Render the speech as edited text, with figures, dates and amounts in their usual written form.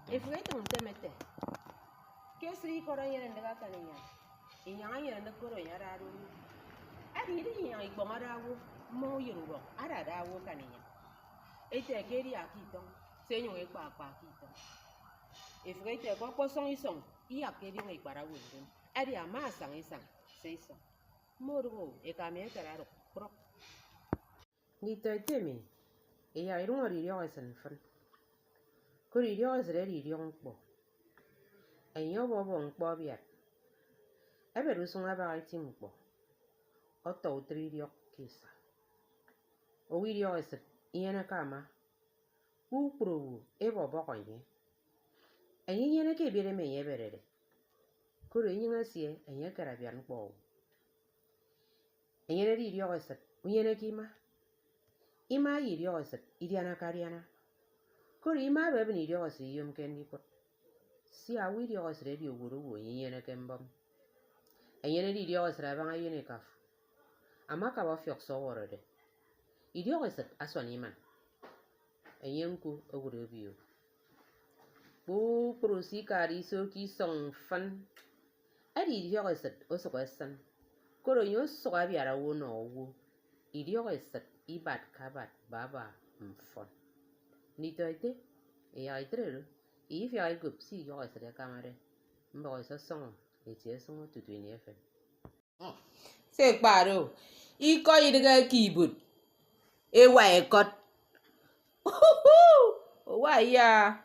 Efreito un temete. Que sri koran yen ndega kanenya. Inyanga yen ndekoro yararu. Adi ri yang igbomarawo mo yoruba. Ada dawo kanenya. Ete keri akiton. Senyo ekpa akiton. Efreito ko posong isong. Iya keri ng ikparawo ndem. Adi ama sang isang. Seisong. Morugo ekame kararo. Prok. Nito itemi. Iya irung ririo esen fan. Kuririo esre ririo ngpo. Enyo bobo ngpo biat. Eberu sunga ba iti ngpo. Oto utririo kisa. Owirio eset iyene kama. Ukprowu ebo boko nye. Enyi yene ke bire me ye berere. Kuru enyi ngasie enye karabia ngpo. Enyene ririo eset uyene kima. Ima yirio eset idiana kariana. Kuri ima bebe ni dio si yum kendi pot. Si awi dio si redio guru wo yene kembam. Enyene di dio si rabanga yene kaf. Amaka wa fiok so worode. Idio set aswani man. Enyenku oguru biyo. Bu prosi kari so ki song fan. Adi dio set osoko san. Koro yo so abiara wo no wo. Idio set ibat kabat baba mfon. Nito ite, itrero, ifi ay gup si yo esre kamare. Mbo isa songo, etie songo tutwini efe. Se paro, iko idega kibut. Ewa ekot. Owa ya.